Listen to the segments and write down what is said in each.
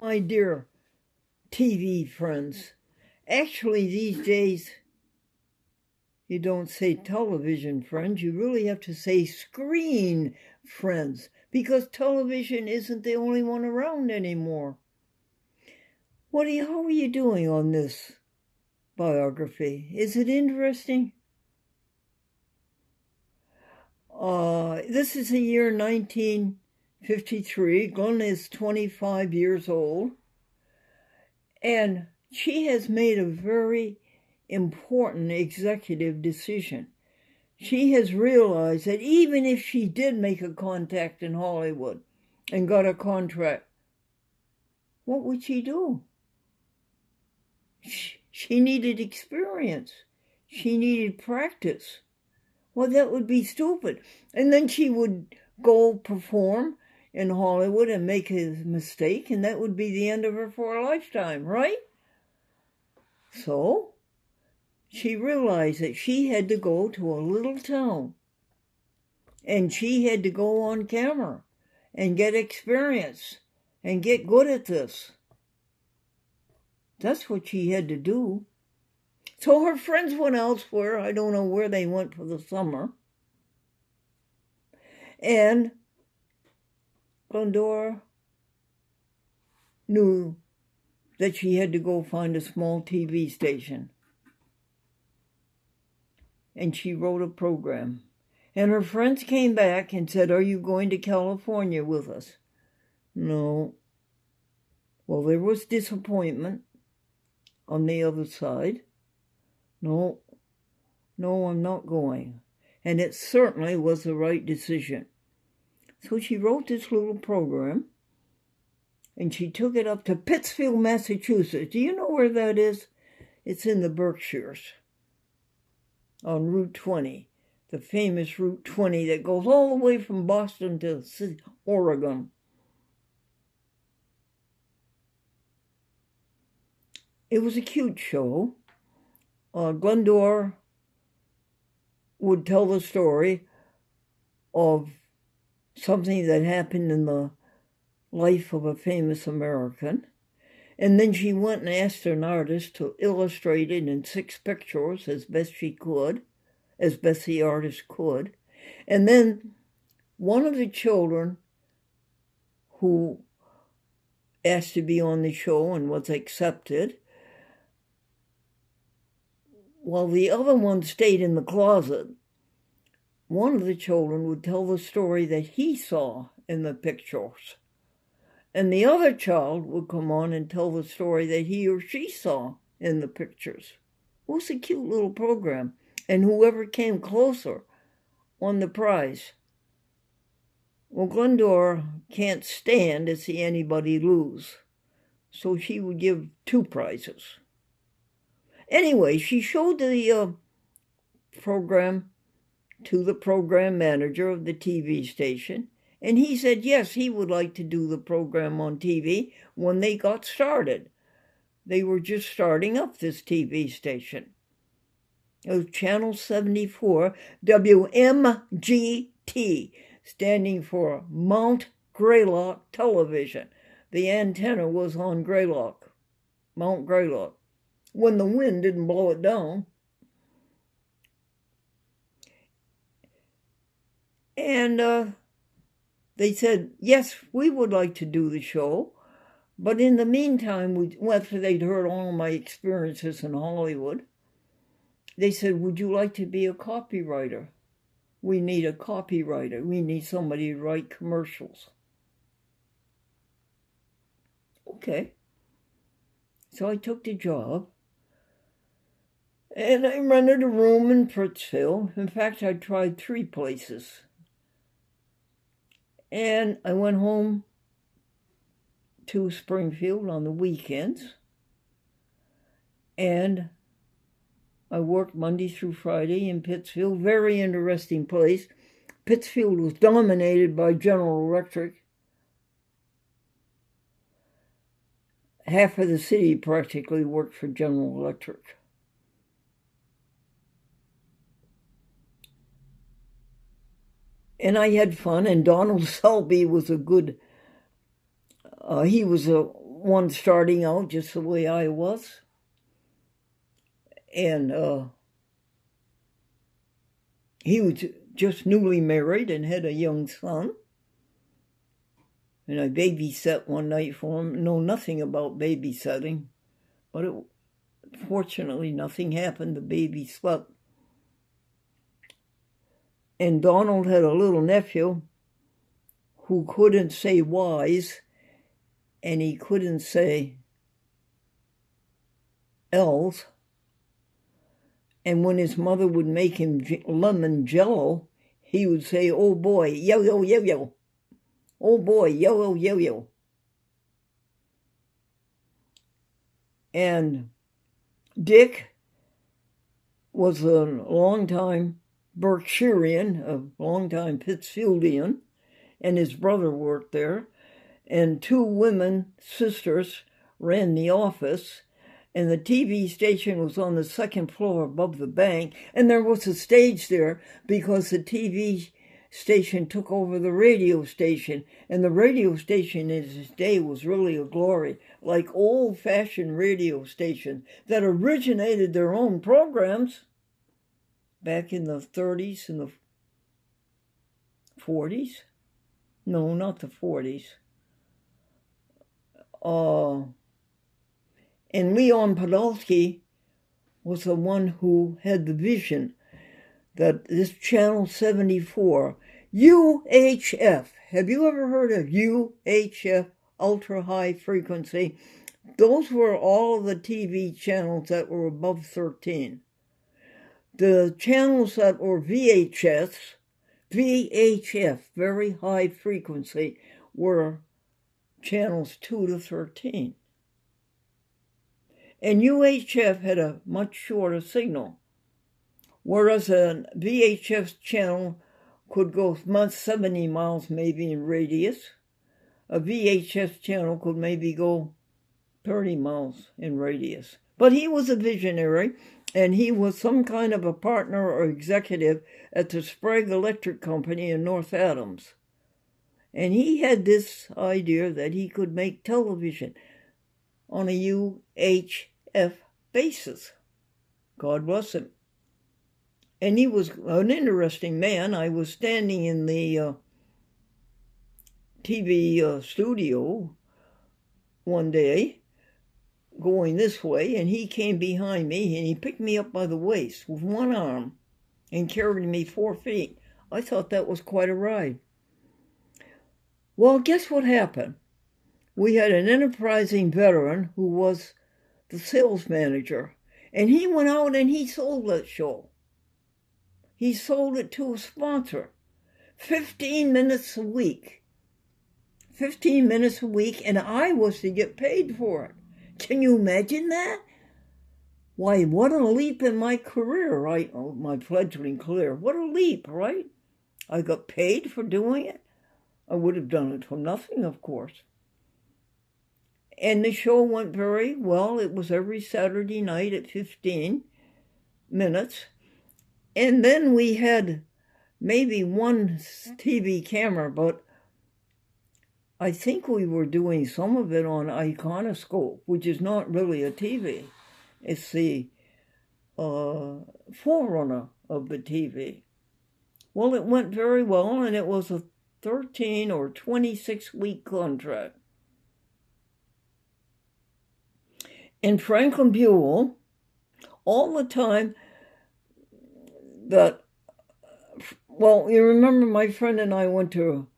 My dear TV friends, actually these days you don't say television friends, you really have to say screen friends, because television isn't the only one around anymore. How are you doing on this biography? Is it interesting? This is the year 1953. Glenn is 25 years old, and she has made a very important executive decision. She has realized that even if she did make a contact in Hollywood and got a contract, what would she do? She needed experience. She needed practice. Well, that would be stupid. And then she would go perform in Hollywood and make a mistake, and that would be the end of her for a lifetime, right? So she realized that she had to go to a little town, and she had to go on camera and get experience and get good at this. That's what she had to do. So her friends went elsewhere. I don't know where they went for the summer. And Glendora knew that she had to go find a small TV station. And she wrote a program. And her friends came back and said, "Are you going to California with us?" No. Well, there was disappointment on the other side. No, I'm not going. And it certainly was the right decision. So she wrote this little program, and she took it up to Pittsfield, Massachusetts. Do you know where that is? It's in the Berkshires, on Route 20, the famous Route 20 that goes all the way from Boston to Oregon. It was a cute show. Glendora would tell the story of something that happened in the life of a famous American. And then she went and asked an artist to illustrate it in 6 pictures as best the artist could. And then one of the children who asked to be on the show and was accepted, while the other one stayed in the closet, one of the children would tell the story that he saw in the pictures. And the other child would come on and tell the story that he or she saw in the pictures. It was a cute little program. And whoever came closer won the prize. Well, Glendora can't stand to see anybody lose, so she would give 2 prizes. Anyway, she showed the program to the program manager of the TV station, and he said yes, he would like to do the program on TV when they got started. They were just starting up this TV station. It was Channel 74, WMGT, standing for Mount Greylock Television. The antenna was on Greylock, Mount Greylock, when the wind didn't blow it down. And they said, yes, we would like to do the show. But in the meantime, after they'd heard all my experiences in Hollywood, they said, would you like to be a copywriter? We need a copywriter. We need somebody to write commercials. Okay. So I took the job. And I rented a room in Pittsfield. In fact, I tried 3 places. And I went home to Springfield on the weekends. And I worked Monday through Friday in Pittsfield. Very interesting place. Pittsfield was dominated by General Electric. Half of the city practically worked for General Electric. And I had fun, and Donald Selby was he was one starting out just the way I was. And he was just newly married and had a young son. And I babysat one night for him. Know nothing about babysitting, but fortunately nothing happened. The baby slept. And Donald had a little nephew who couldn't say wise, and he couldn't say L's. And when his mother would make him lemon jello, he would say, "Oh boy, yo-yo, yo-yo. Oh boy, yo-yo, yo-yo." And Dick was a long-time Berkshirian, a long-time Pittsfieldian, and his brother worked there. And two women, sisters, ran the office. And the TV station was on the second floor above the bank. And there was a stage there because the TV station took over the radio station. And the radio station in its day was really a glory, like old-fashioned radio stations that originated their own programs back in the 30s and the 40s. No, not the 40s. And Leon Podolsky was the one who had the vision that this Channel 74, UHF, have you ever heard of UHF, ultra high frequency? Those were all the TV channels that were above 13. The channels that were VHF, very high frequency, were channels 2 to 13. And UHF had a much shorter signal, whereas a VHF channel could go 70 miles maybe in radius. A VHF channel could maybe go 30 miles in radius. But he was a visionary, and he was some kind of a partner or executive at the Sprague Electric Company in North Adams. And he had this idea that he could make television on a UHF basis. God bless him. And he was an interesting man. I was standing in the TV studio one day, going this way, and he came behind me, and he picked me up by the waist with one arm and carried me 4 feet. I thought that was quite a ride. Well, guess what happened? We had an enterprising veteran who was the sales manager, and he went out and he sold that show. He sold it to a sponsor. 15 minutes a week. 15 minutes a week, and I was to get paid for it. Can you imagine that? Why, what a leap in my career, right? Oh, my fledgling career. What a leap, right? I got paid for doing it. I would have done it for nothing, of course. And the show went very well. It was every Saturday night at 15 minutes. And then we had maybe one TV camera, but I think we were doing some of it on Iconoscope, which is not really a TV. It's the forerunner of the TV. Well, it went very well, and it was a 13 or 26-week contract. And Franklin Buell, all the time that, well, you remember my friend and I went to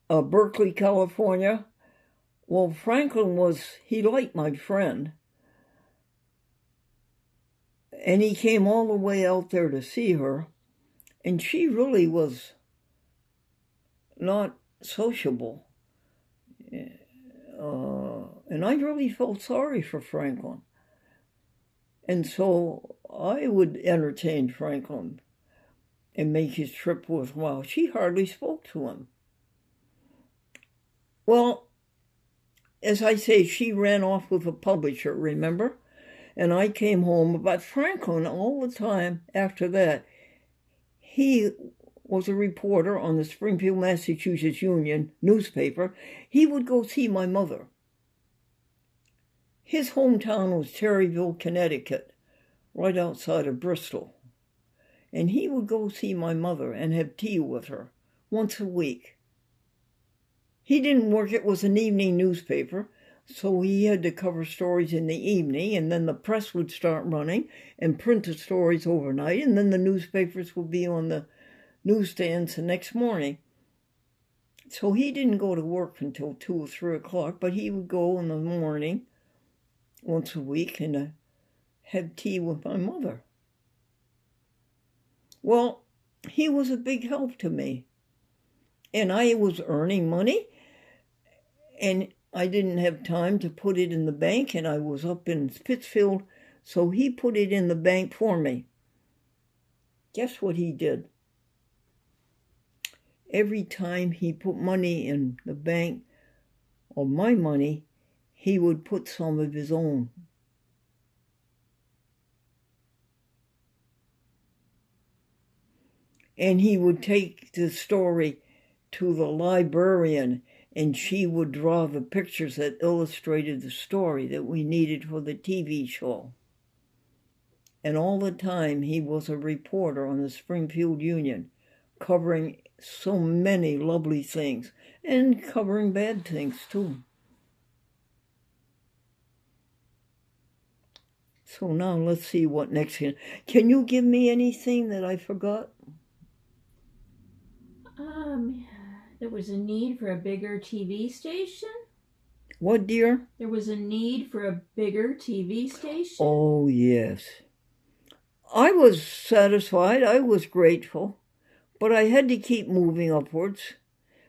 Berkeley, California. Well, Franklin he liked my friend. And he came all the way out there to see her. And she really was not sociable. And I really felt sorry for Franklin. And so I would entertain Franklin and make his trip worthwhile. She hardly spoke to him. Well, as I say, she ran off with a publisher, remember? And I came home. But Franklin, all the time after that, he was a reporter on the Springfield, Massachusetts Union newspaper. He would go see my mother. His hometown was Terryville, Connecticut, right outside of Bristol. And he would go see my mother and have tea with her once a week. He didn't work, it was an evening newspaper, so he had to cover stories in the evening, and then the press would start running and print the stories overnight, and then the newspapers would be on the newsstands the next morning. So he didn't go to work until 2 or 3 o'clock, but he would go in the morning once a week and have tea with my mother. Well, he was a big help to me. And I was earning money, and I didn't have time to put it in the bank, and I was up in Pittsfield, so he put it in the bank for me. Guess what he did? Every time he put money in the bank, or my money, he would put some of his own. And he would take the story to the librarian, and she would draw the pictures that illustrated the story that we needed for the TV show. And all the time he was a reporter on the Springfield Union, covering so many lovely things, and covering bad things too. So now let's see what next. Can you give me anything that I forgot? There was a need for a bigger TV station. What, dear? There was a need for a bigger TV station. Oh, yes. I was satisfied. I was grateful. But I had to keep moving upwards.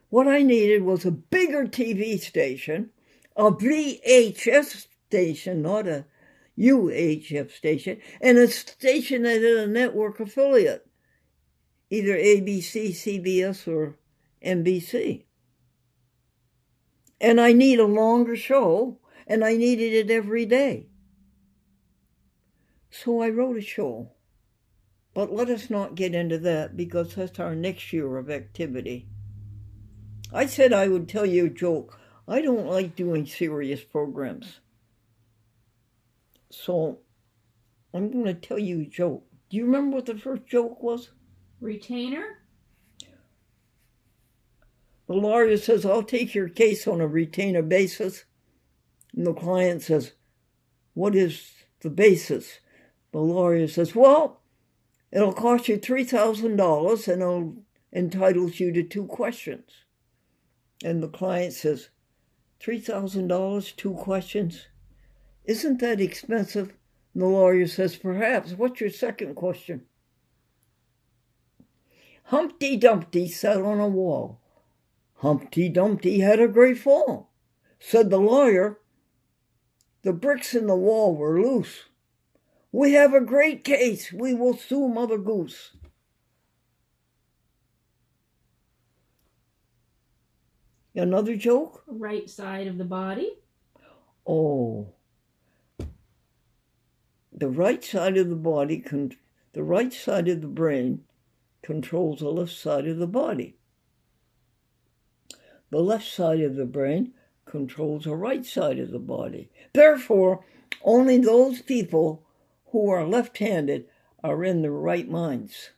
What I needed was a bigger TV station, a VHS station, not a UHF station, and a station that had a network affiliate, either ABC, CBS, or NBC. And I need a longer show, and I needed it every day. So I wrote a show. But let us not get into that, because that's our next year of activity. I said I would tell you a joke. I don't like doing serious programs. So I'm going to tell you a joke. Do you remember what the first joke was? Retainer? The lawyer says, I'll take your case on a retainer basis. And the client says, what is the basis? The lawyer says, well, it'll cost you $3,000 and it'll entitles you to 2 questions. And the client says, $3,000, 2 questions? Isn't that expensive? And the lawyer says, perhaps. What's your second question? Humpty Dumpty sat on a wall. Humpty Dumpty had a great fall. Said the lawyer, the bricks in the wall were loose. We have a great case. We will sue Mother Goose. Another joke? Right side of the body. Oh. The right side of the body, the right side of the brain controls the left side of the body. The left side of the brain controls the right side of the body. Therefore, only those people who are left-handed are in their right minds.